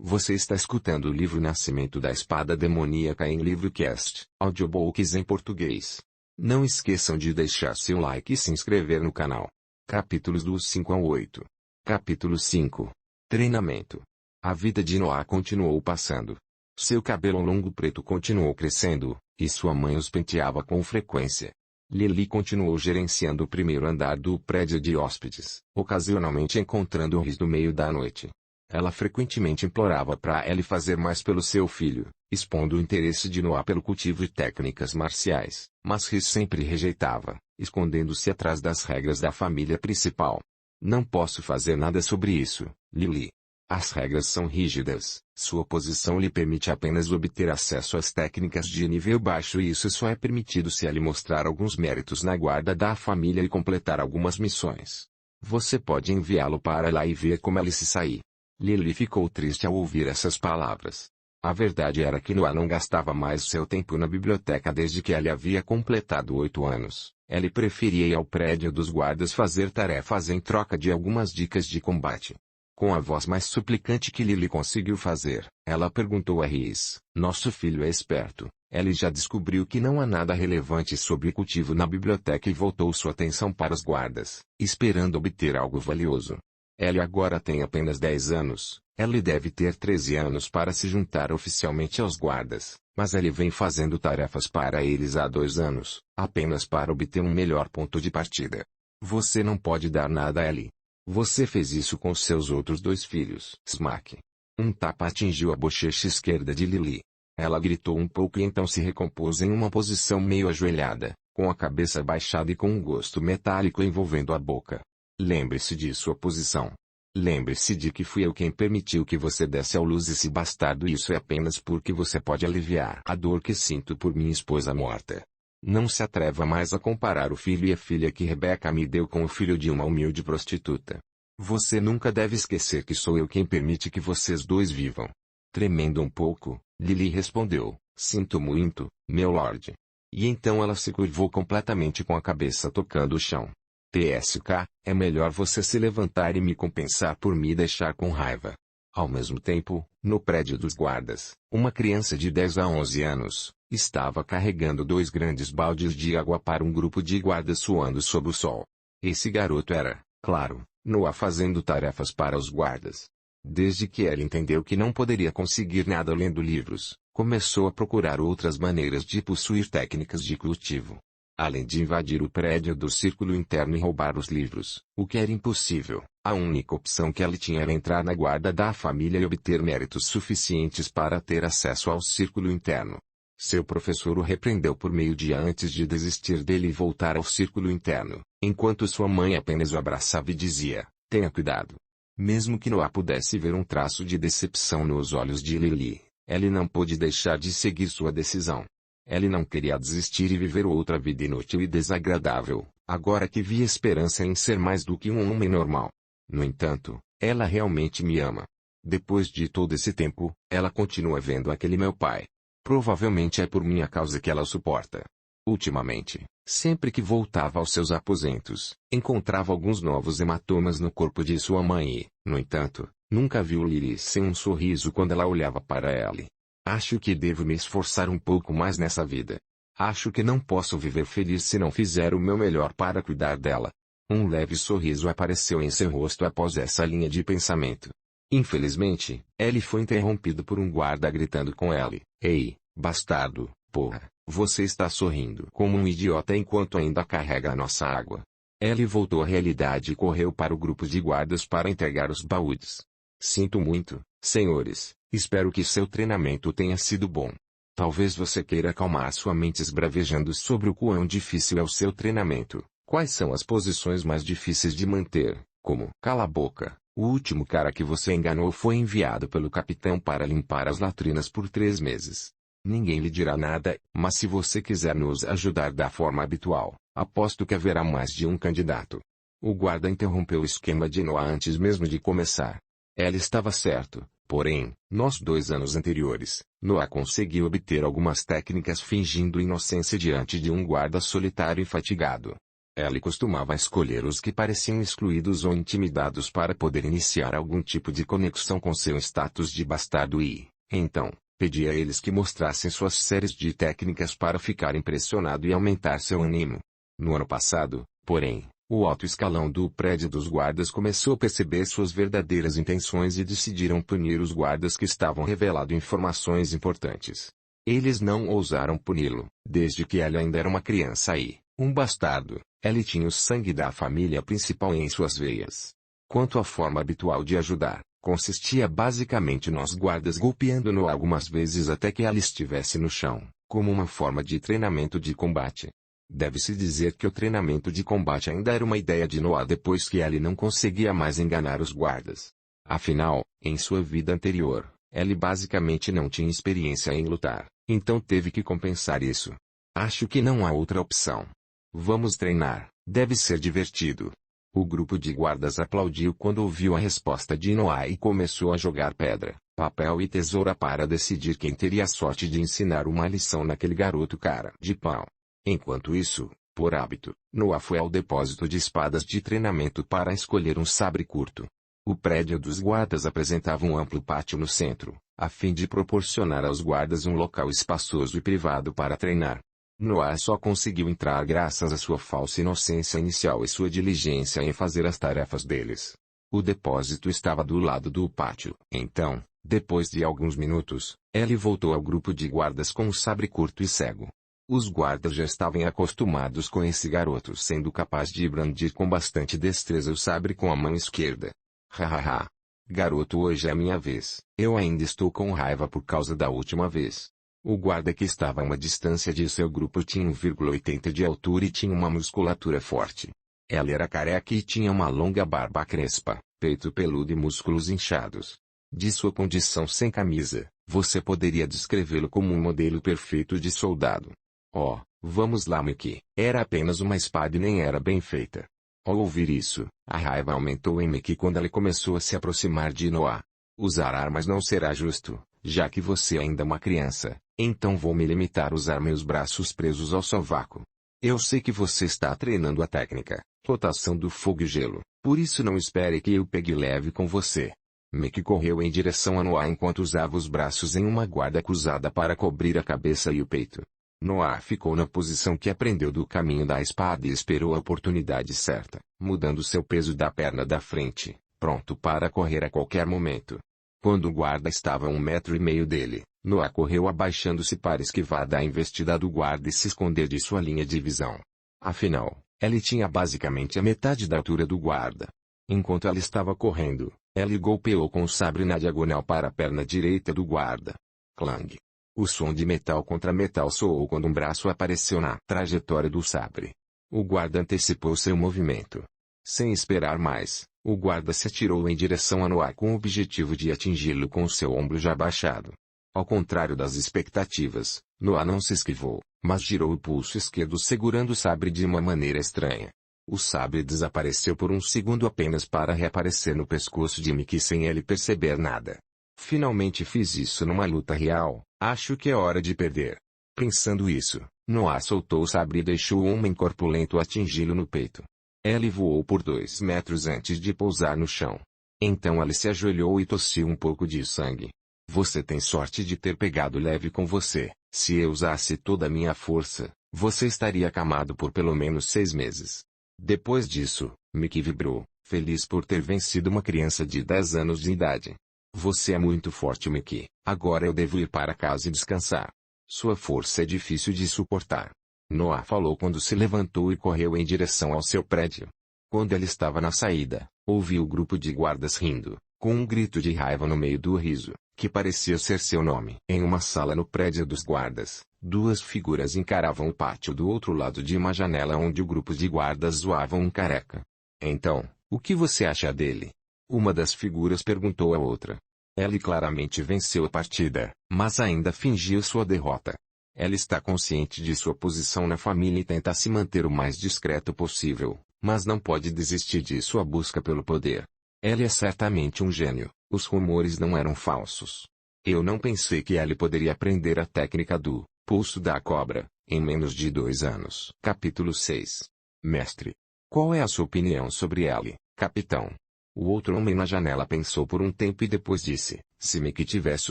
Você está escutando o livro Nascimento da Espada Demoníaca em Livrocast, audiobooks em português. Não esqueçam de deixar seu like e se inscrever no canal. Capítulos dos 5 ao 8. Capítulo 5. Treinamento. A vida de Noah continuou passando. Seu cabelo longo preto continuou crescendo, e sua mãe os penteava com frequência. Lily continuou gerenciando o primeiro andar do prédio de hóspedes, ocasionalmente encontrando Rhys no meio da noite. Ela frequentemente implorava para Ellie fazer mais pelo seu filho, expondo o interesse de Noah pelo cultivo de técnicas marciais, mas Rhys sempre rejeitava, escondendo-se atrás das regras da família principal. Não posso fazer nada sobre isso, Lily. As regras são rígidas, sua posição lhe permite apenas obter acesso às técnicas de nível baixo e isso só é permitido se Ellie mostrar alguns méritos na guarda da família e completar algumas missões. Você pode enviá-lo para lá e ver como Ellie se sair. Lily ficou triste ao ouvir essas palavras. A verdade era que Noah não gastava mais seu tempo na biblioteca desde que Ellie havia completado 8 anos. Ellie preferia ir ao prédio dos guardas fazer tarefas em troca de algumas dicas de combate. Com a voz mais suplicante que Lily conseguiu fazer, ela perguntou a Rhys: "Nosso filho é esperto. Ellie já descobriu que não há nada relevante sobre cultivo na biblioteca e voltou sua atenção para os guardas, esperando obter algo valioso. Ellie agora tem apenas 10 anos, Ellie deve ter 13 anos para se juntar oficialmente aos guardas, mas Ellie vem fazendo tarefas para eles há 2 anos, apenas para obter um melhor ponto de partida. Você não pode dar nada a Ellie. Você fez isso com seus outros 2 filhos." Smack. Um tapa atingiu a bochecha esquerda de Lily. Ela gritou um pouco e então se recompôs em uma posição meio ajoelhada, com a cabeça baixada e com um gosto metálico envolvendo a boca. Lembre-se de sua posição. Lembre-se de que fui eu quem permitiu que você desse à luz esse bastardo e isso é apenas porque você pode aliviar a dor que sinto por minha esposa morta. Não se atreva mais a comparar o filho e a filha que Rebecca me deu com o filho de uma humilde prostituta. Você nunca deve esquecer que sou eu quem permite que vocês dois vivam. Tremendo um pouco, Lily respondeu: "Sinto muito, meu lord." E então ela se curvou completamente com a cabeça tocando o chão. "TSK, é melhor você se levantar e me compensar por me deixar com raiva." Ao mesmo tempo, no prédio dos guardas, uma criança de 10 a 11 anos, estava carregando 2 grandes baldes de água para um grupo de guardas suando sob o sol. Esse garoto era, claro, Noah fazendo tarefas para os guardas. Desde que ela entendeu que não poderia conseguir nada lendo livros, começou a procurar outras maneiras de possuir técnicas de cultivo. Além de invadir o prédio do círculo interno e roubar os livros, o que era impossível, a única opção que ela tinha era entrar na guarda da família e obter méritos suficientes para ter acesso ao círculo interno. Seu professor o repreendeu por meio dia antes de desistir dele e voltar ao círculo interno, enquanto sua mãe apenas o abraçava e dizia: "Tenha cuidado." Mesmo que Noah pudesse ver um traço de decepção nos olhos de Lily, ele não pôde deixar de seguir sua decisão. Ele não queria desistir e viver outra vida inútil e desagradável, agora que via esperança em ser mais do que um homem normal. No entanto, ela realmente me ama. Depois de todo esse tempo, ela continua vendo aquele meu pai. Provavelmente é por minha causa que ela o suporta. Ultimamente, sempre que voltava aos seus aposentos, encontrava alguns novos hematomas no corpo de sua mãe e, no entanto, nunca viu Lily sem um sorriso quando ela olhava para ela. Acho que devo me esforçar um pouco mais nessa vida. Acho que não posso viver feliz se não fizer o meu melhor para cuidar dela. Um leve sorriso apareceu em seu rosto após essa linha de pensamento. Infelizmente, Ellie foi interrompido por um guarda gritando com Ellie: "Ei, bastardo, porra, você está sorrindo como um idiota enquanto ainda carrega a nossa água." Ellie voltou à realidade e correu para o grupo de guardas para entregar os baús. "Sinto muito, senhores, espero que seu treinamento tenha sido bom. Talvez você queira acalmar sua mente esbravejando sobre o quão difícil é o seu treinamento. Quais são as posições mais difíceis de manter, como cala a boca. O último cara que você enganou foi enviado pelo capitão para limpar as latrinas por 3 meses. Ninguém lhe dirá nada, mas se você quiser nos ajudar da forma habitual, aposto que haverá mais de um candidato." O guarda interrompeu o esquema de Noah antes mesmo de começar. Ela estava certo, porém, nos 2 anos anteriores, Noah conseguiu obter algumas técnicas fingindo inocência diante de um guarda solitário e fatigado. Ellie costumava escolher os que pareciam excluídos ou intimidados para poder iniciar algum tipo de conexão com seu status de bastardo e, então, pedia a eles que mostrassem suas séries de técnicas para ficar impressionado e aumentar seu ânimo. No ano passado, porém, o alto escalão do prédio dos guardas começou a perceber suas verdadeiras intenções e decidiram punir os guardas que estavam revelando informações importantes. Eles não ousaram puni-lo, desde que ele ainda era uma criança e, um bastardo, ele tinha o sangue da família principal em suas veias. Quanto à forma habitual de ajudar, consistia basicamente nos guardas golpeando-no algumas vezes até que ele estivesse no chão, como uma forma de treinamento de combate. Deve-se dizer que o treinamento de combate ainda era uma ideia de Noah depois que ele não conseguia mais enganar os guardas. Afinal, em sua vida anterior, ele basicamente não tinha experiência em lutar, então teve que compensar isso. Acho que não há outra opção. Vamos treinar, deve ser divertido. O grupo de guardas aplaudiu quando ouviu a resposta de Noah e começou a jogar pedra, papel e tesoura para decidir quem teria a sorte de ensinar uma lição naquele garoto cara de pau. Enquanto isso, por hábito, Noah foi ao depósito de espadas de treinamento para escolher um sabre curto. O prédio dos guardas apresentava um amplo pátio no centro, a fim de proporcionar aos guardas um local espaçoso e privado para treinar. Noah só conseguiu entrar graças à sua falsa inocência inicial e sua diligência em fazer as tarefas deles. O depósito estava do lado do pátio. Então, depois de alguns minutos, Ellie voltou ao grupo de guardas com um sabre curto e cego. Os guardas já estavam acostumados com esse garoto sendo capaz de brandir com bastante destreza o sabre com a mão esquerda. Hahaha. Garoto, hoje é a minha vez. Eu ainda estou com raiva por causa da última vez. O guarda que estava a uma distância de seu grupo tinha 1,80 de altura e tinha uma musculatura forte. Ela era careca e tinha uma longa barba crespa, peito peludo e músculos inchados. De sua condição sem camisa, você poderia descrevê-lo como um modelo perfeito de soldado. Oh, vamos lá, Mickey. Era apenas uma espada e nem era bem feita. Ao ouvir isso, a raiva aumentou em Mickey quando ele começou a se aproximar de Noah. Usar armas não será justo, já que você ainda é uma criança, então vou me limitar a usar meus braços presos ao sovaco. Eu sei que você está treinando a técnica, rotação do fogo e gelo, por isso não espere que eu pegue leve com você. Mickey correu em direção a Noah enquanto usava os braços em uma guarda cruzada para cobrir a cabeça e o peito. Noah ficou na posição que aprendeu do caminho da espada e esperou a oportunidade certa, mudando seu peso da perna da frente, pronto para correr a qualquer momento. Quando o guarda estava a 1,5 metro dele, Noah correu abaixando-se para esquivar da investida do guarda e se esconder de sua linha de visão. Afinal, ele tinha basicamente a metade da altura do guarda. Enquanto ela estava correndo, ele golpeou com o sabre na diagonal para a perna direita do guarda. Clang! O som de metal contra metal soou quando um braço apareceu na trajetória do sabre. O guarda antecipou seu movimento. Sem esperar mais, o guarda se atirou em direção a Noah com o objetivo de atingi-lo com seu ombro já baixado. Ao contrário das expectativas, Noah não se esquivou, mas girou o pulso esquerdo segurando o sabre de uma maneira estranha. O sabre desapareceu por um segundo apenas para reaparecer no pescoço de Mickey sem ele perceber nada. Finalmente fiz isso numa luta real, acho que é hora de perder. Pensando isso, Noah soltou o sabre e deixou o homem corpulento atingi-lo no peito. Ele voou por 2 metros antes de pousar no chão. Então ele se ajoelhou e tossiu um pouco de sangue. Você tem sorte de ter pegado leve com você. Se eu usasse toda a minha força, você estaria acamado por pelo menos 6 meses. Depois disso, Mickey vibrou, feliz por ter vencido uma criança de 10 anos de idade. Você é muito forte, Mickey. Agora eu devo ir para casa e descansar. Sua força é difícil de suportar. Noah falou quando se levantou e correu em direção ao seu prédio. Quando ele estava na saída, ouviu o grupo de guardas rindo, com um grito de raiva no meio do riso, que parecia ser seu nome. Em uma sala no prédio dos guardas, 2 figuras encaravam o pátio do outro lado de uma janela onde o grupo de guardas zoava um careca. Então, o que você acha dele? Uma das figuras perguntou à outra. Ele claramente venceu a partida, mas ainda fingiu sua derrota. Ela está consciente de sua posição na família e tenta se manter o mais discreto possível, mas não pode desistir de sua busca pelo poder. Ele é certamente um gênio, os rumores não eram falsos. Eu não pensei que ele poderia aprender a técnica do pulso da cobra, em menos de 2 anos. Capítulo 6. Mestre. Qual é a sua opinião sobre ele, capitão? O outro homem na janela pensou por um tempo e depois disse, se Mickey tivesse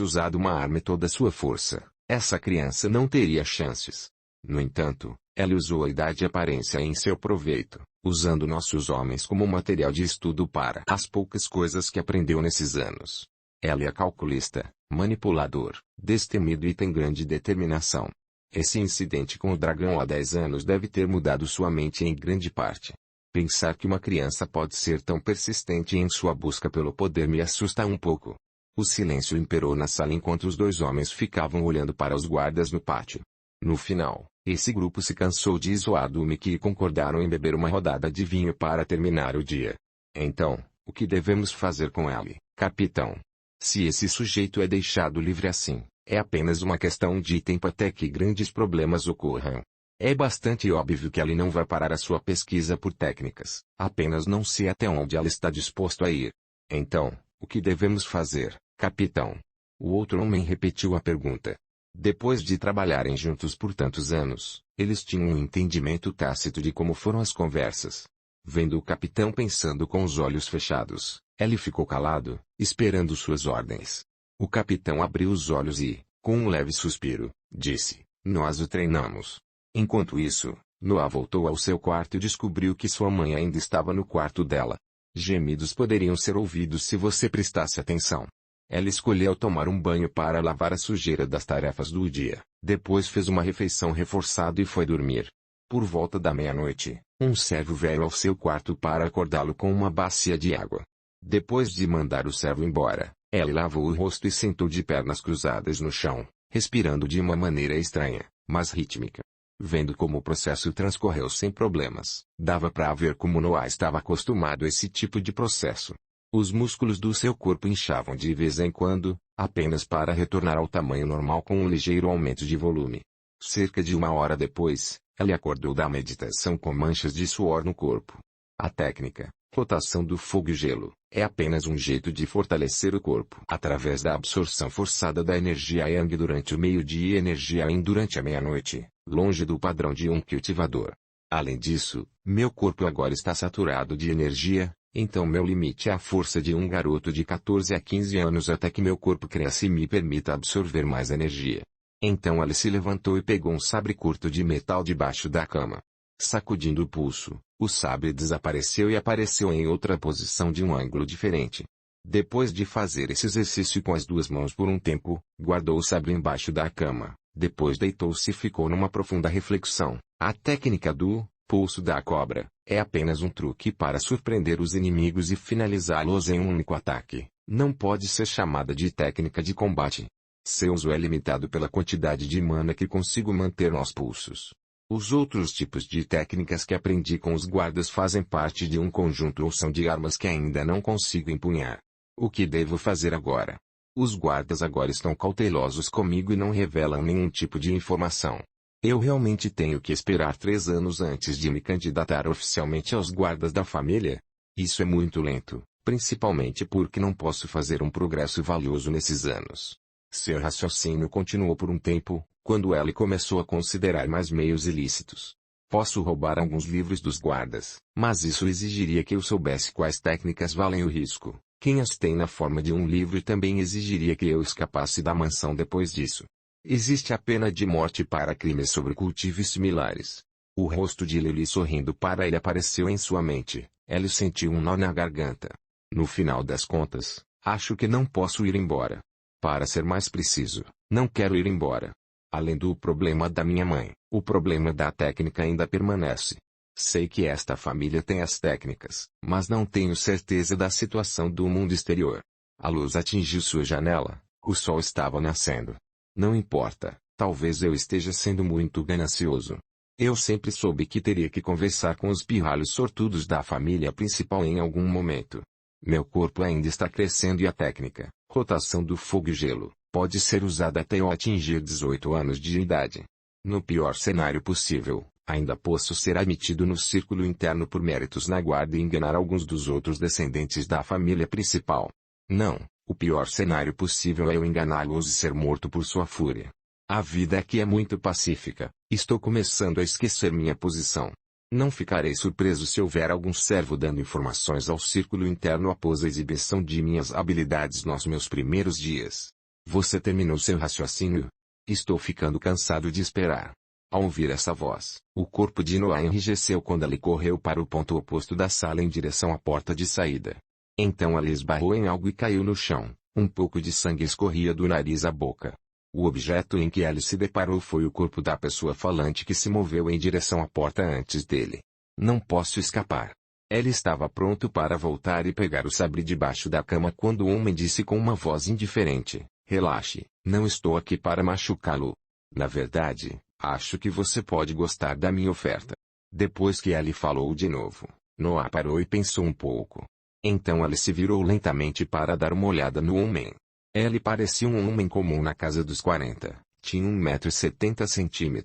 usado uma arma e toda a sua força, essa criança não teria chances. No entanto, ela usou a idade e aparência em seu proveito, usando nossos homens como material de estudo para as poucas coisas que aprendeu nesses anos. Ela é calculista, manipulador, destemido e tem grande determinação. Esse incidente com o dragão há 10 anos deve ter mudado sua mente em grande parte. Pensar que uma criança pode ser tão persistente em sua busca pelo poder me assusta um pouco. O silêncio imperou na sala enquanto os dois homens ficavam olhando para os guardas no pátio. No final, esse grupo se cansou de zoar do Mickey e concordaram em beber uma rodada de vinho para terminar o dia. Então, o que devemos fazer com ele, capitão? Se esse sujeito é deixado livre assim, é apenas uma questão de tempo até que grandes problemas ocorram. É bastante óbvio que ele não vai parar a sua pesquisa por técnicas, apenas não sei até onde ela está disposto a ir. Então, o que devemos fazer, capitão? O outro homem repetiu a pergunta. Depois de trabalharem juntos por tantos anos, eles tinham um entendimento tácito de como foram as conversas. Vendo o capitão pensando com os olhos fechados, ele ficou calado, esperando suas ordens. O capitão abriu os olhos e, com um leve suspiro, disse, nós o treinamos. Enquanto isso, Noah voltou ao seu quarto e descobriu que sua mãe ainda estava no quarto dela. Gemidos poderiam ser ouvidos se você prestasse atenção. Ela escolheu tomar um banho para lavar a sujeira das tarefas do dia, depois fez uma refeição reforçada e foi dormir. Por volta da meia-noite, um servo veio ao seu quarto para acordá-lo com uma bacia de água. Depois de mandar o servo embora, ela lavou o rosto e sentou de pernas cruzadas no chão, respirando de uma maneira estranha, mas rítmica. Vendo como o processo transcorreu sem problemas, dava para ver como Noah estava acostumado a esse tipo de processo. Os músculos do seu corpo inchavam de vez em quando, apenas para retornar ao tamanho normal com um ligeiro aumento de volume. Cerca de 1 hora depois, ela acordou da meditação com manchas de suor no corpo. A técnica, rotação do fogo e gelo, é apenas um jeito de fortalecer o corpo através da absorção forçada da energia Yang durante o meio-dia e energia Yin durante a meia-noite, longe do padrão de um cultivador. Além disso, meu corpo agora está saturado de energia, então meu limite é a força de um garoto de 14 a 15 anos até que meu corpo cresça e me permita absorver mais energia. Então ela se levantou e pegou um sabre curto de metal debaixo da cama. Sacudindo o pulso, o sabre desapareceu e apareceu em outra posição de um ângulo diferente. Depois de fazer esse exercício com as duas mãos por um tempo, guardou o sabre embaixo da cama, depois deitou-se e ficou numa profunda reflexão. A técnica do pulso da cobra é apenas um truque para surpreender os inimigos e finalizá-los em um único ataque. Não pode ser chamada de técnica de combate. Seu uso é limitado pela quantidade de mana que consigo manter nos pulsos. Os outros tipos de técnicas que aprendi com os guardas fazem parte de um conjunto ou são de armas que ainda não consigo empunhar. O que devo fazer agora? Os guardas agora estão cautelosos comigo e não revelam nenhum tipo de informação. Eu realmente tenho que esperar 3 anos antes de me candidatar oficialmente aos guardas da família? Isso é muito lento, principalmente porque não posso fazer um progresso valioso nesses anos. Seu raciocínio continuou por um tempo, quando Ellie começou a considerar mais meios ilícitos. Posso roubar alguns livros dos guardas, mas isso exigiria que eu soubesse quais técnicas valem o risco. Quem as tem na forma de um livro e também exigiria que eu escapasse da mansão depois disso. Existe a pena de morte para crimes sobre cultivos similares. O rosto de Lily sorrindo para ele apareceu em sua mente. Ellie sentiu um nó na garganta. No final das contas, acho que não posso ir embora. Para ser mais preciso, não quero ir embora. Além do problema da minha mãe, o problema da técnica ainda permanece. Sei que esta família tem as técnicas, mas não tenho certeza da situação do mundo exterior. A luz atingiu sua janela, o sol estava nascendo. Não importa, talvez eu esteja sendo muito ganancioso. Eu sempre soube que teria que conversar com os pirralhos sortudos da família principal em algum momento. Meu corpo ainda está crescendo e a técnica, rotação do fogo e gelo, pode ser usada até eu atingir 18 anos de idade. No pior cenário possível, ainda posso ser admitido no círculo interno por méritos na guarda e enganar alguns dos outros descendentes da família principal. Não, o pior cenário possível é eu enganá-los e ser morto por sua fúria. A vida aqui é muito pacífica, estou começando a esquecer minha posição. Não ficarei surpreso se houver algum servo dando informações ao círculo interno após a exibição de minhas habilidades nos meus primeiros dias. Você terminou seu raciocínio? Estou ficando cansado de esperar. Ao ouvir essa voz, o corpo de Noah enrijeceu quando ele correu para o ponto oposto da sala em direção à porta de saída. Então ele esbarrou em algo e caiu no chão. Um pouco de sangue escorria do nariz à boca. O objeto em que ele se deparou foi o corpo da pessoa falante que se moveu em direção à porta antes dele. Não posso escapar. Ele estava pronto para voltar e pegar o sabre debaixo da cama quando o homem disse com uma voz indiferente: relaxe, não estou aqui para machucá-lo. Na verdade, acho que você pode gostar da minha oferta. Depois que ele falou de novo, Noah parou e pensou um pouco. Então ele se virou lentamente para dar uma olhada no homem. Ele parecia um homem comum na casa dos 40, tinha 1,70 m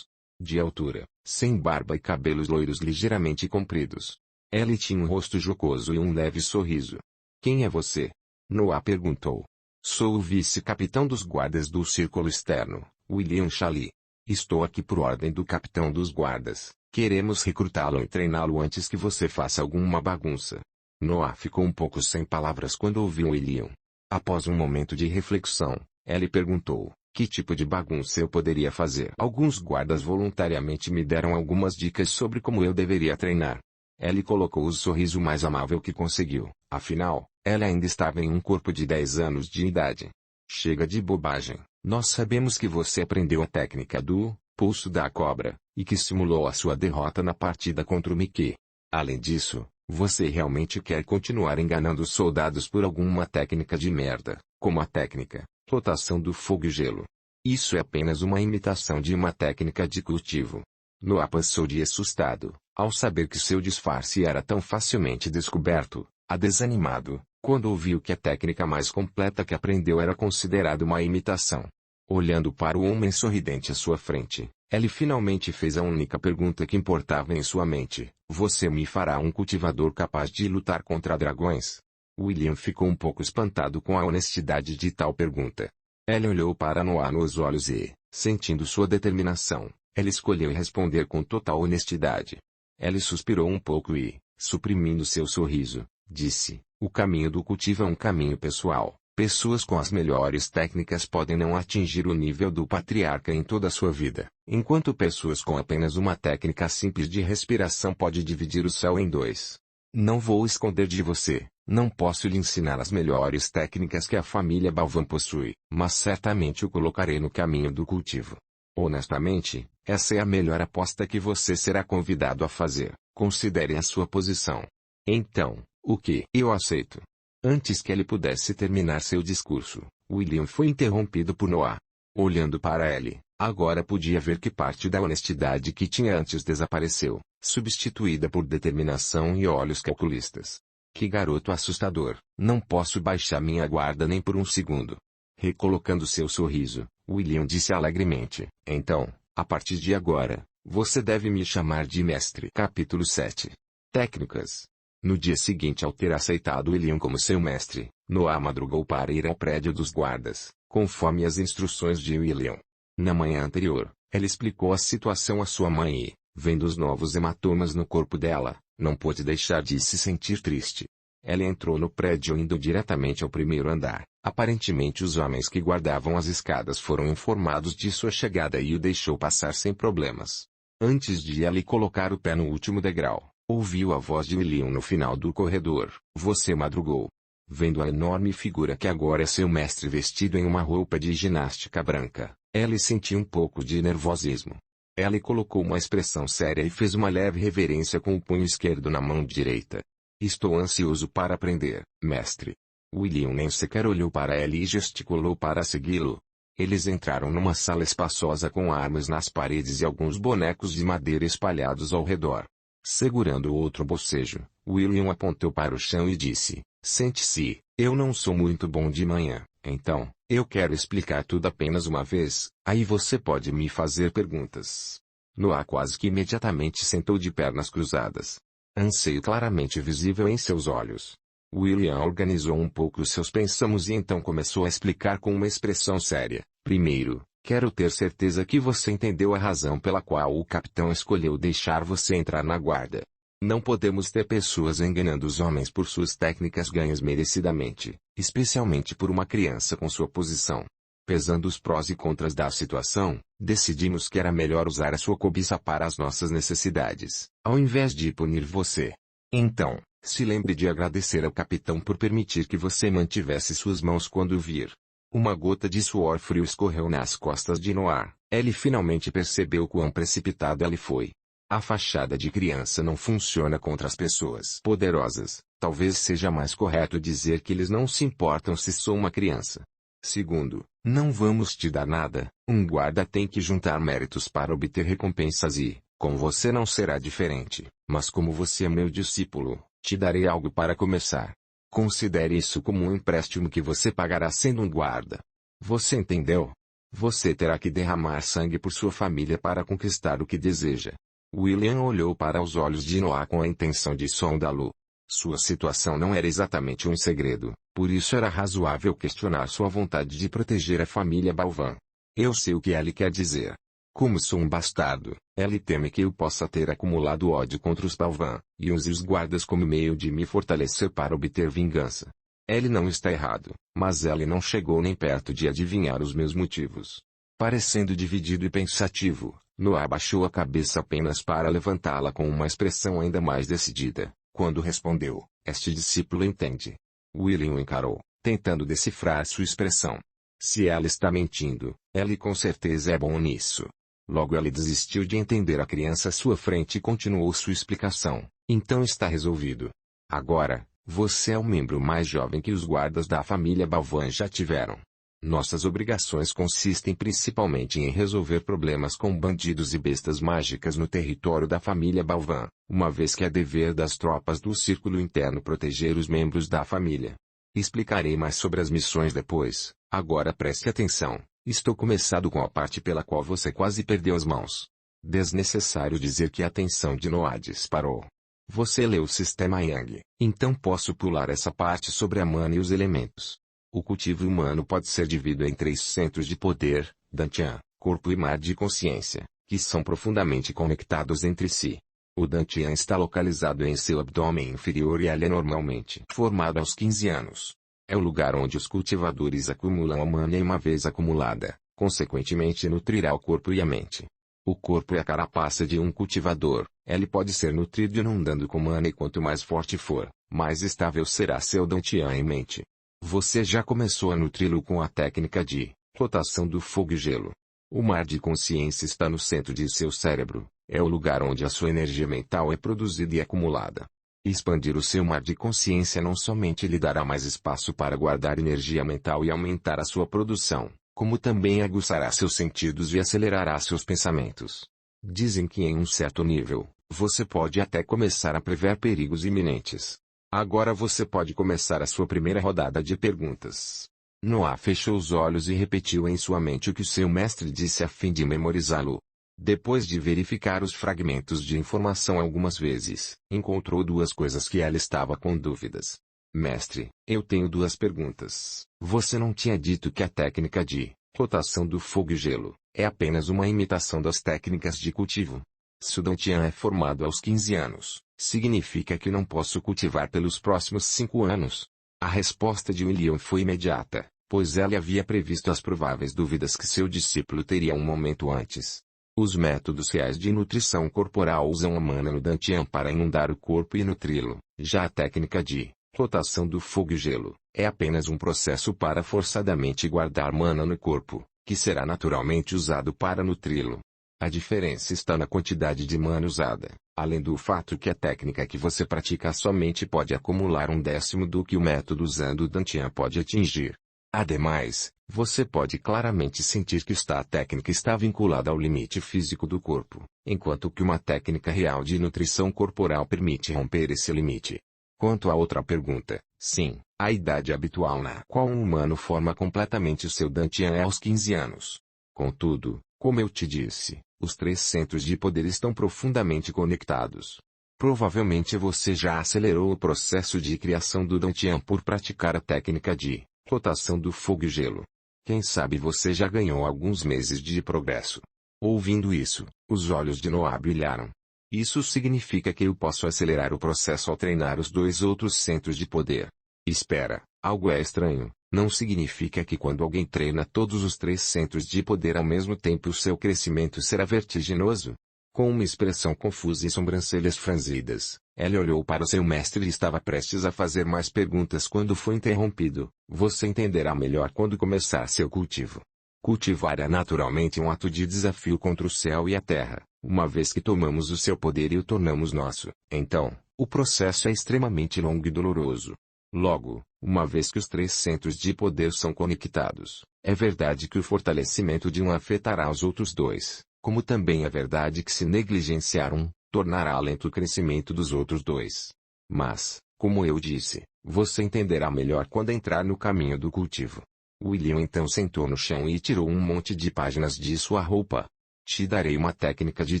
de altura, sem barba e cabelos loiros ligeiramente compridos. Ele tinha um rosto jocoso e um leve sorriso. Quem é você? Noah perguntou. Sou o vice-capitão dos guardas do círculo externo, William Chali. Estou aqui por ordem do capitão dos guardas. Queremos recrutá-lo e treiná-lo antes que você faça alguma bagunça. Noah ficou um pouco sem palavras quando ouviu William. Após um momento de reflexão, ele perguntou: que tipo de bagunça eu poderia fazer? Alguns guardas voluntariamente me deram algumas dicas sobre como eu deveria treinar. Ele colocou o sorriso mais amável que conseguiu, afinal, ele ainda estava em um corpo de 10 anos de idade. Chega de bobagem, nós sabemos que você aprendeu a técnica do pulso da cobra, e que simulou a sua derrota na partida contra o Mickey. Além disso, você realmente quer continuar enganando os soldados por alguma técnica de merda, como a técnica, rotação do fogo e gelo. Isso é apenas uma imitação de uma técnica de cultivo. Noah passou de assustado, ao saber que seu disfarce era tão facilmente descoberto, a desanimado, quando ouviu que a técnica mais completa que aprendeu era considerada uma imitação. Olhando para o homem sorridente à sua frente, ele finalmente fez a única pergunta que importava em sua mente: você me fará um cultivador capaz de lutar contra dragões? William ficou um pouco espantado com a honestidade de tal pergunta. Ele olhou para Noah nos olhos e, sentindo sua determinação, ele escolheu responder com total honestidade. Ele suspirou um pouco e, suprimindo seu sorriso, disse: o caminho do cultivo é um caminho pessoal. Pessoas com as melhores técnicas podem não atingir o nível do patriarca em toda a sua vida, enquanto pessoas com apenas uma técnica simples de respiração podem dividir o céu em dois. Não vou esconder de você, não posso lhe ensinar as melhores técnicas que a família Balvan possui, mas certamente o colocarei no caminho do cultivo. Honestamente, essa é a melhor aposta que você será convidado a fazer, considere a sua posição. Então, o que? Eu aceito. Antes que ele pudesse terminar seu discurso, William foi interrompido por Noah. Olhando para ele, agora podia ver que parte da honestidade que tinha antes desapareceu, substituída por determinação e olhos calculistas. Que garoto assustador, não posso baixar minha guarda nem por um segundo. Recolocando seu sorriso, William disse alegremente: então, a partir de agora, você deve me chamar de mestre. Capítulo 7. Técnicas. No dia seguinte ao ter aceitado William como seu mestre, Noah madrugou para ir ao prédio dos guardas, conforme as instruções de William. Na manhã anterior, ele explicou a situação à sua mãe e, vendo os novos hematomas no corpo dela, não pôde deixar de se sentir triste. Ela entrou no prédio indo diretamente ao primeiro andar. Aparentemente os homens que guardavam as escadas foram informados de sua chegada e o deixou passar sem problemas. Antes de ela colocar o pé no último degrau, ouviu a voz de William no final do corredor: você madrugou. Vendo a enorme figura que agora é seu mestre vestido em uma roupa de ginástica branca, ela sentiu um pouco de nervosismo. Ela colocou uma expressão séria e fez uma leve reverência com o punho esquerdo na mão direita. Estou ansioso para aprender, mestre. William nem sequer olhou para ela e gesticulou para segui-lo. Eles entraram numa sala espaçosa com armas nas paredes e alguns bonecos de madeira espalhados ao redor. Segurando outro bocejo, William apontou para o chão e disse: sente-se, eu não sou muito bom de manhã, então, eu quero explicar tudo apenas uma vez, aí você pode me fazer perguntas. Noah quase que imediatamente sentou de pernas cruzadas. Anseio claramente visível em seus olhos. William organizou um pouco os seus pensamentos e então começou a explicar com uma expressão séria. Primeiro, Quero ter certeza que você entendeu a razão pela qual o capitão escolheu deixar você entrar na guarda. Não podemos ter pessoas enganando os homens por suas técnicas ganhas merecidamente, especialmente por uma criança com sua posição. Pesando os prós e contras da situação, decidimos que era melhor usar a sua cobiça para as nossas necessidades, ao invés de punir você. Então, se lembre de agradecer ao capitão por permitir que você mantivesse suas mãos quando vir. Uma gota de suor frio escorreu nas costas de Noah. Ele finalmente percebeu quão precipitado ele foi. A fachada de criança não funciona contra as pessoas poderosas. Talvez seja mais correto dizer que eles não se importam se sou uma criança. Segundo, não vamos te dar nada. Um guarda tem que juntar méritos para obter recompensas e, com você não será diferente. Mas como você é meu discípulo, te darei algo para começar. Considere isso como um empréstimo que você pagará sendo um guarda. Você entendeu? Você terá que derramar sangue por sua família para conquistar o que deseja. William olhou para os olhos de Noah com a intenção de sondá-lo. Sua situação não era exatamente um segredo, por isso era razoável questionar sua vontade de proteger a família Balvan. Eu sei o que ele quer dizer. Como sou um bastardo, ele teme que eu possa ter acumulado ódio contra os Balvan, e use os guardas como meio de me fortalecer para obter vingança. Ele não está errado, mas ele não chegou nem perto de adivinhar os meus motivos. Parecendo dividido e pensativo, Noah abaixou a cabeça apenas para levantá-la com uma expressão ainda mais decidida, quando respondeu, este discípulo entende. William o encarou, tentando decifrar sua expressão. Se ela está mentindo, ele com certeza é bom nisso. Logo ele desistiu de entender a criança à sua frente e continuou sua explicação. Então está resolvido. Agora, você é o membro mais jovem que os guardas da família Balvan já tiveram. Nossas obrigações consistem principalmente em resolver problemas com bandidos e bestas mágicas no território da família Balvan, uma vez que é dever das tropas do Círculo Interno proteger os membros da família. Explicarei mais sobre as missões depois, agora preste atenção. Estou começando com a parte pela qual você quase perdeu as mãos. Desnecessário dizer que a atenção de Noah disparou. Você leu o sistema Yang, então posso pular essa parte sobre a mana e os elementos. O cultivo humano pode ser dividido em 3 centros de poder, Dantian, corpo e mar de consciência, que são profundamente conectados entre si. O Dantian está localizado em seu abdômen inferior e ele é normalmente formado aos 15 anos. É o lugar onde os cultivadores acumulam a mana e uma vez acumulada, consequentemente nutrirá o corpo e a mente. O corpo é a carapaça de um cultivador, ele pode ser nutrido inundando com mana e quanto mais forte for, mais estável será seu Dantian em mente. Você já começou a nutri-lo com a técnica de rotação do fogo e gelo. O mar de consciência está no centro de seu cérebro, é o lugar onde a sua energia mental é produzida e acumulada. Expandir o seu mar de consciência não somente lhe dará mais espaço para guardar energia mental e aumentar a sua produção, como também aguçará seus sentidos e acelerará seus pensamentos. Dizem que em um certo nível, você pode até começar a prever perigos iminentes. Agora você pode começar a sua primeira rodada de perguntas. Noah fechou os olhos e repetiu em sua mente o que seu mestre disse a fim de memorizá-lo. Depois de verificar os fragmentos de informação algumas vezes, encontrou 2 coisas que ela estava com dúvidas. Mestre, eu tenho 2 perguntas. Você não tinha dito que a técnica de rotação do fogo e gelo é apenas uma imitação das técnicas de cultivo? Se o Dantian é formado aos 15 anos, significa que não posso cultivar pelos próximos 5 anos? A resposta de William foi imediata, pois ela havia previsto as prováveis dúvidas que seu discípulo teria um momento antes. Os métodos reais de nutrição corporal usam a mana no Dantian para inundar o corpo e nutri-lo. Já a técnica de rotação do fogo e gelo é apenas um processo para forçadamente guardar mana no corpo, que será naturalmente usado para nutri-lo. A diferença está na quantidade de mana usada, além do fato que a técnica que você pratica somente pode acumular 1/10 do que o método usando o Dantian pode atingir. Ademais, você pode claramente sentir que a técnica está vinculada ao limite físico do corpo, enquanto que uma técnica real de nutrição corporal permite romper esse limite. Quanto à outra pergunta, sim, a idade habitual na qual um humano forma completamente o seu Dantian é aos 15 anos. Contudo, como eu te disse, os 3 centros de poder estão profundamente conectados. Provavelmente você já acelerou o processo de criação do Dantian por praticar a técnica de rotação do fogo e gelo. Quem sabe você já ganhou alguns meses de progresso. Ouvindo isso, os olhos de Noah brilharam. Isso significa que eu posso acelerar o processo ao treinar os dois outros centros de poder. Espera, algo é estranho. Não significa que quando alguém treina todos os 3 centros de poder ao mesmo tempo o seu crescimento será vertiginoso? Com uma expressão confusa e sobrancelhas franzidas, ele olhou para o seu mestre e estava prestes a fazer mais perguntas quando foi interrompido. Você entenderá melhor quando começar seu cultivo. Cultivar é naturalmente um ato de desafio contra o céu e a terra, uma vez que tomamos o seu poder e o tornamos nosso. Então, o processo é extremamente longo e doloroso. Logo, uma vez que os 3 centros de poder são conectados, é verdade que o fortalecimento de um afetará os outros 2, como também é verdade que se negligenciar um, tornará lento o crescimento dos outros 2. Mas, como eu disse, você entenderá melhor quando entrar no caminho do cultivo. William então sentou no chão e tirou um monte de páginas de sua roupa. Te darei uma técnica de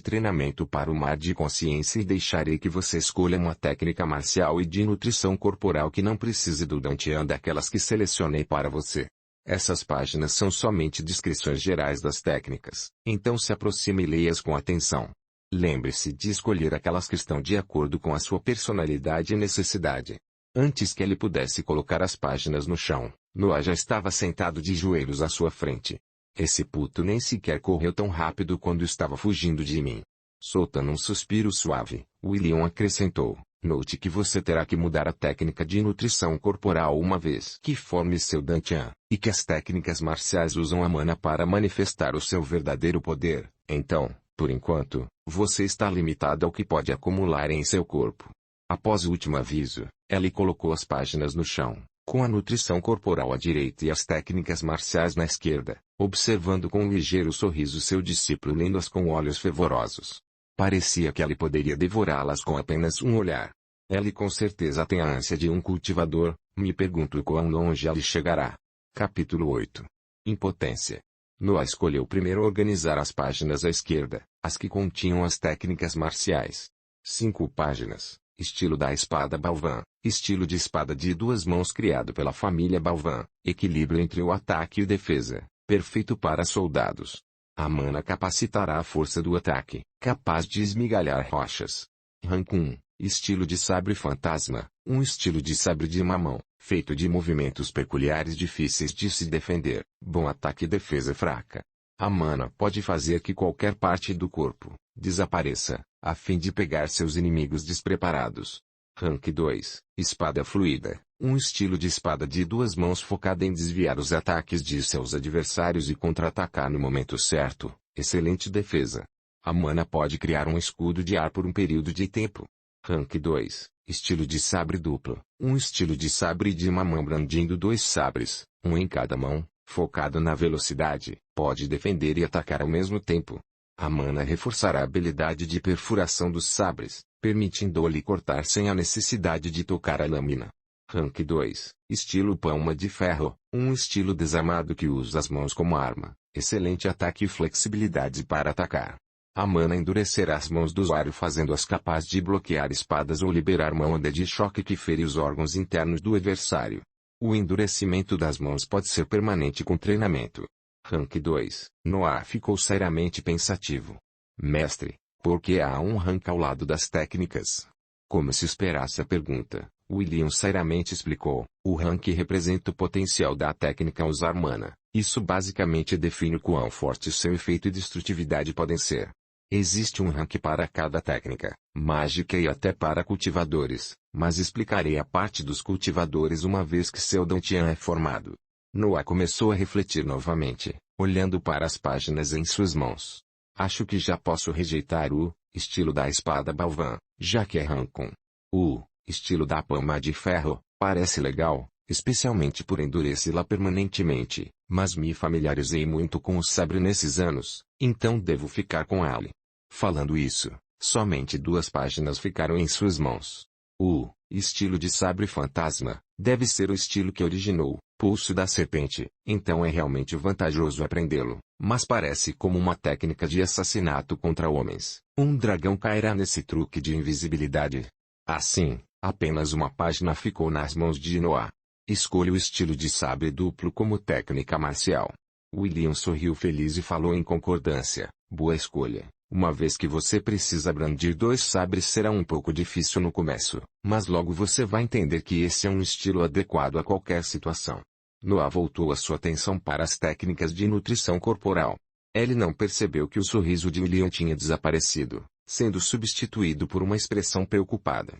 treinamento para o mar de consciência e deixarei que você escolha uma técnica marcial e de nutrição corporal que não precise do Dantian daquelas que selecionei para você. Essas páginas são somente descrições gerais das técnicas, então se aproxime e leia-as com atenção. Lembre-se de escolher aquelas que estão de acordo com a sua personalidade e necessidade. Antes que ele pudesse colocar as páginas no chão, Noah já estava sentado de joelhos à sua frente. Esse puto nem sequer correu tão rápido quando estava fugindo de mim. Soltando um suspiro suave, William acrescentou, note que você terá que mudar a técnica de nutrição corporal uma vez que forme seu Dantian, e que as técnicas marciais usam a mana para manifestar o seu verdadeiro poder. Então, por enquanto, você está limitado ao que pode acumular em seu corpo. Após o último aviso, ele colocou as páginas no chão, com a nutrição corporal à direita e as técnicas marciais na esquerda, observando com um ligeiro sorriso seu discípulo lendo-as com olhos fervorosos. Parecia que ele poderia devorá-las com apenas um olhar. Ele com certeza tem a ânsia de um cultivador, me pergunto quão longe ele chegará. Capítulo 8. Impotência. Noah escolheu primeiro organizar as páginas à esquerda, as que continham as técnicas marciais. 5 páginas. Estilo da espada Balvan, estilo de espada de 2 mãos criado pela família Balvan, equilíbrio entre o ataque e defesa, perfeito para soldados. A mana capacitará a força do ataque, capaz de esmigalhar rochas. Rank 1, estilo de sabre fantasma, um estilo de sabre de uma mão, feito de movimentos peculiares difíceis de se defender, bom ataque e defesa fraca. A mana pode fazer que qualquer parte do corpo desapareça, a fim de pegar seus inimigos despreparados. Rank 2, espada fluida, um estilo de espada de 2 mãos focada em desviar os ataques de seus adversários e contra-atacar no momento certo, excelente defesa. A mana pode criar um escudo de ar por um período de tempo. Rank 2, estilo de sabre duplo, um estilo de sabre de uma mão brandindo 2 sabres, um em cada mão, focado na velocidade, pode defender e atacar ao mesmo tempo. A mana reforçará a habilidade de perfuração dos sabres, permitindo-lhe cortar sem a necessidade de tocar a lâmina. Rank 2, estilo palma de ferro, um estilo desarmado que usa as mãos como arma, excelente ataque e flexibilidade para atacar. A mana endurecerá as mãos do usuário fazendo-as capazes de bloquear espadas ou liberar uma onda de choque que fere os órgãos internos do adversário. O endurecimento das mãos pode ser permanente com treinamento. Rank 2, Noah ficou seriamente pensativo. Mestre, por que há um rank ao lado das técnicas? Como se esperasse a pergunta, William seriamente explicou, o rank representa o potencial da técnica a usar mana. Isso basicamente define quão forte seu efeito e destrutividade podem ser. Existe um rank para cada técnica, mágica e até para cultivadores, mas explicarei a parte dos cultivadores uma vez que seu Dantian é formado. Noah começou a refletir novamente, olhando para as páginas em suas mãos. Acho que já posso rejeitar o estilo da espada Balvan, já que é rank 1. O estilo da palma de ferro parece legal, especialmente por endurecê-la permanentemente, mas me familiarizei muito com o sabre nesses anos, então devo ficar com ele. Falando isso, somente 2 páginas ficaram em suas mãos. O estilo de sabre fantasma deve ser o estilo que originou Pulso da Serpente, então é realmente vantajoso aprendê-lo, mas parece como uma técnica de assassinato contra homens. Um dragão cairá nesse truque de invisibilidade. Assim, apenas uma página ficou nas mãos de Noah. Escolha o estilo de sabre duplo como técnica marcial. William sorriu feliz e falou em concordância. Boa escolha. Uma vez que você precisa brandir dois sabres será um pouco difícil no começo, mas logo você vai entender que esse é um estilo adequado a qualquer situação. Noah voltou a sua atenção para as técnicas de nutrição corporal. Ele não percebeu que o sorriso de William tinha desaparecido, sendo substituído por uma expressão preocupada.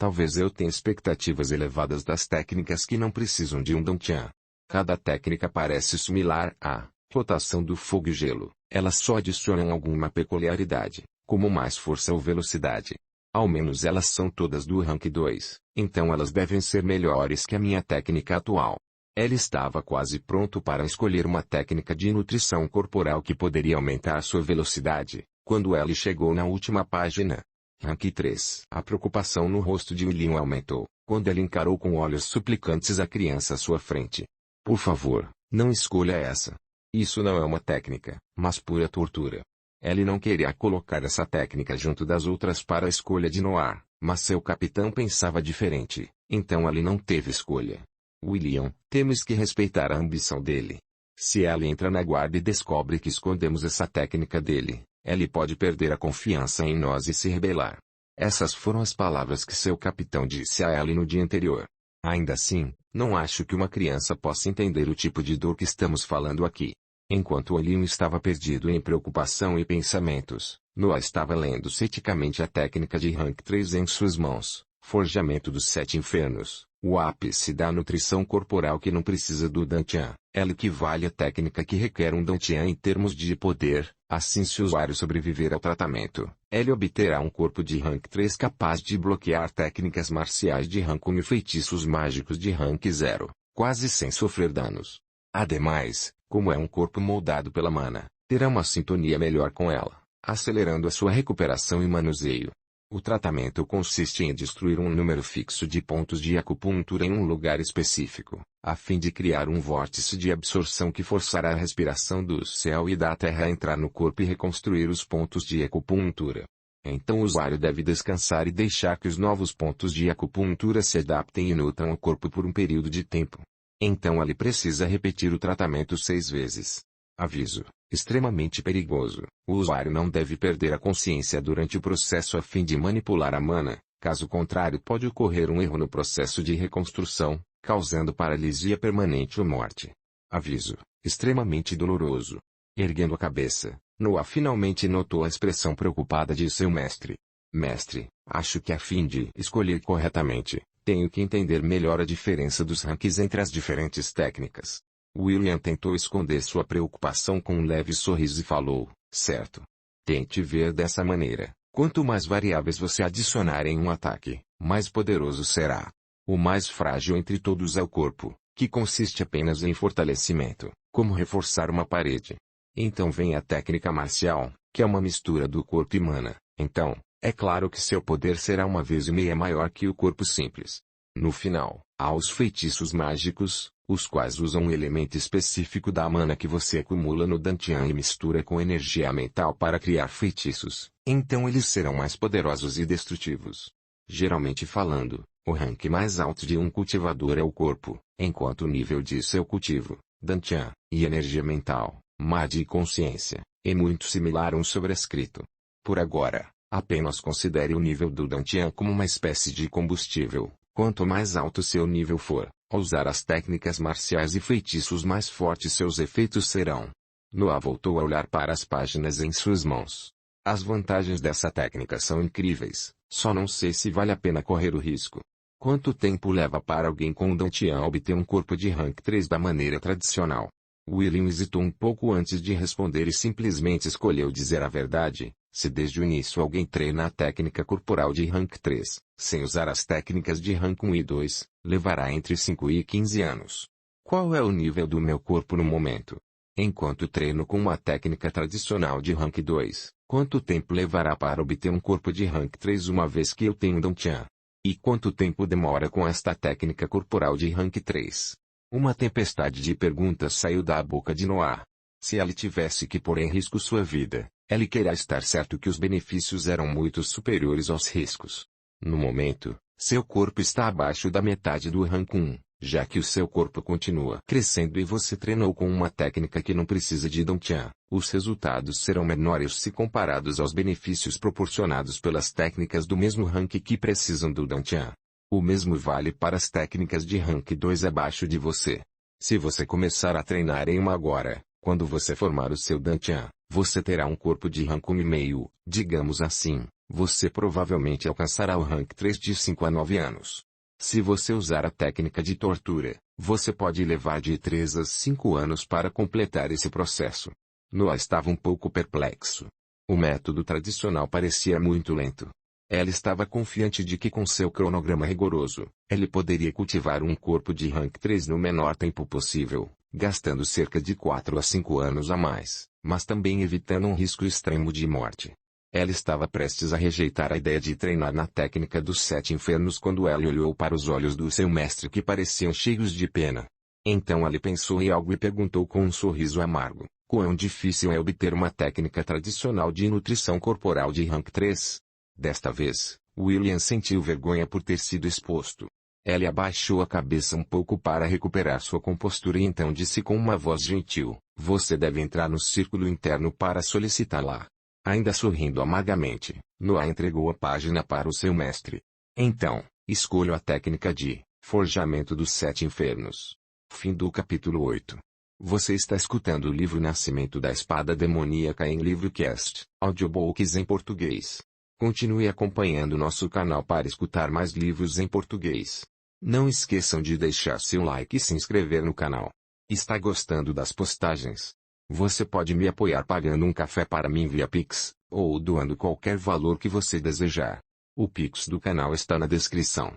Talvez eu tenha expectativas elevadas das técnicas que não precisam de um dantian. Cada técnica parece similar à rotação do fogo e gelo. Elas só adicionam alguma peculiaridade, como mais força ou velocidade. Ao menos elas são todas do rank 2, então elas devem ser melhores que a minha técnica atual. Ele estava quase pronto para escolher uma técnica de nutrição corporal que poderia aumentar sua velocidade, quando ele chegou na última página. Rank 3. A preocupação no rosto de William aumentou, quando ele encarou com olhos suplicantes a criança à sua frente. Por favor, não escolha essa. Isso não é uma técnica, mas pura tortura. Ele não queria colocar essa técnica junto das outras para a escolha de Noah, mas seu capitão pensava diferente, então ele não teve escolha. William, temos que respeitar a ambição dele. Se ela entra na guarda e descobre que escondemos essa técnica dele, ele pode perder a confiança em nós e se rebelar. Essas foram as palavras que seu capitão disse a Ellie no dia anterior. Ainda assim, não acho que uma criança possa entender o tipo de dor que estamos falando aqui. Enquanto William estava perdido em preocupação e pensamentos, Noah estava lendo ceticamente a técnica de rank 3 em suas mãos. Forjamento dos 7 infernos, o ápice da nutrição corporal que não precisa do dantian. Ela equivale à técnica que requer um dantian em termos de poder, assim se o usuário sobreviver ao tratamento, ele obterá um corpo de rank 3 capaz de bloquear técnicas marciais de rank 1 e feitiços mágicos de rank 0, quase sem sofrer danos. Ademais, como é um corpo moldado pela mana, terá uma sintonia melhor com ela, acelerando a sua recuperação e manuseio. O tratamento consiste em destruir um número fixo de pontos de acupuntura em um lugar específico, a fim de criar um vórtice de absorção que forçará a respiração do céu e da terra a entrar no corpo e reconstruir os pontos de acupuntura. Então o usuário deve descansar e deixar que os novos pontos de acupuntura se adaptem e nutram o corpo por um período de tempo. Então ele precisa repetir o tratamento 6 vezes. Aviso: extremamente perigoso. O usuário não deve perder a consciência durante o processo a fim de manipular a mana, caso contrário pode ocorrer um erro no processo de reconstrução, causando paralisia permanente ou morte. Aviso: extremamente doloroso. Erguendo a cabeça, Noah finalmente notou a expressão preocupada de seu mestre. Mestre, acho que a fim de escolher corretamente, tenho que entender melhor a diferença dos ranks entre as diferentes técnicas. William tentou esconder sua preocupação com um leve sorriso e falou, certo. Tente ver dessa maneira. Quanto mais variáveis você adicionar em um ataque, mais poderoso será. O mais frágil entre todos é o corpo, que consiste apenas em fortalecimento, como reforçar uma parede. Então vem a técnica marcial, que é uma mistura do corpo e mana. Então, é claro que seu poder será 1,5 vezes maior que o corpo simples. No final, há os feitiços mágicos, os quais usam um elemento específico da mana que você acumula no dantian e mistura com energia mental para criar feitiços. Então eles serão mais poderosos e destrutivos. Geralmente falando, o rank mais alto de um cultivador é o corpo, enquanto o nível de seu cultivo, dantian, e energia mental, mad e consciência, é muito similar a um sobrescrito. Por agora, apenas considere o nível do dantian como uma espécie de combustível. Quanto mais alto seu nível for, ao usar as técnicas marciais e feitiços mais fortes seus efeitos serão. Noah voltou a olhar para as páginas em suas mãos. As vantagens dessa técnica são incríveis, só não sei se vale a pena correr o risco. Quanto tempo leva para alguém com um dantian obter um corpo de rank 3 da maneira tradicional? William hesitou um pouco antes de responder e simplesmente escolheu dizer a verdade. Se desde o início alguém treina a técnica corporal de rank 3, sem usar as técnicas de rank 1 e 2, levará entre 5 e 15 anos. Qual é o nível do meu corpo no momento? Enquanto treino com uma técnica tradicional de rank 2, quanto tempo levará para obter um corpo de rank 3 uma vez que eu tenho um dantian? E quanto tempo demora com esta técnica corporal de rank 3? Uma tempestade de perguntas saiu da boca de Noah. Se ele tivesse que pôr em risco sua vida, ele queria estar certo que os benefícios eram muito superiores aos riscos. No momento, seu corpo está abaixo da metade do rank 1, já que o seu corpo continua crescendo e você treinou com uma técnica que não precisa de Dantian, os resultados serão menores se comparados aos benefícios proporcionados pelas técnicas do mesmo rank que precisam do Dantian. O mesmo vale para as técnicas de rank 2 abaixo de você. Se você começar a treinar em uma agora, quando você formar o seu Dantian, você terá um corpo de rank 1,5, digamos assim, você provavelmente alcançará o rank 3 de 5 a 9 anos. Se você usar a técnica de tortura, você pode levar de 3 a 5 anos para completar esse processo. Noah estava um pouco perplexo. O método tradicional parecia muito lento. Ela estava confiante de que com seu cronograma rigoroso, ele poderia cultivar um corpo de rank 3 no menor tempo possível, gastando cerca de 4 a 5 anos a mais, mas também evitando um risco extremo de morte. Ela estava prestes a rejeitar a ideia de treinar na técnica dos 7 infernos quando ela olhou para os olhos do seu mestre que pareciam cheios de pena. Então ele pensou em algo e perguntou com um sorriso amargo, quão difícil é obter uma técnica tradicional de nutrição corporal de rank 3? Desta vez, William sentiu vergonha por ter sido exposto. Ela abaixou a cabeça um pouco para recuperar sua compostura e então disse com uma voz gentil, você deve entrar no círculo interno para solicitá-la. Ainda sorrindo amargamente, Noah entregou a página para o seu mestre. Então, escolha a técnica de forjamento dos 7 infernos. Fim do capítulo 8. Você está escutando o livro Nascimento da Espada Demoníaca em Livrocast, audiobooks em português. Continue acompanhando nosso canal para escutar mais livros em português. Não esqueçam de deixar seu like e se inscrever no canal. Está gostando das postagens? Você pode me apoiar pagando um café para mim via Pix, ou doando qualquer valor que você desejar. O Pix do canal está na descrição.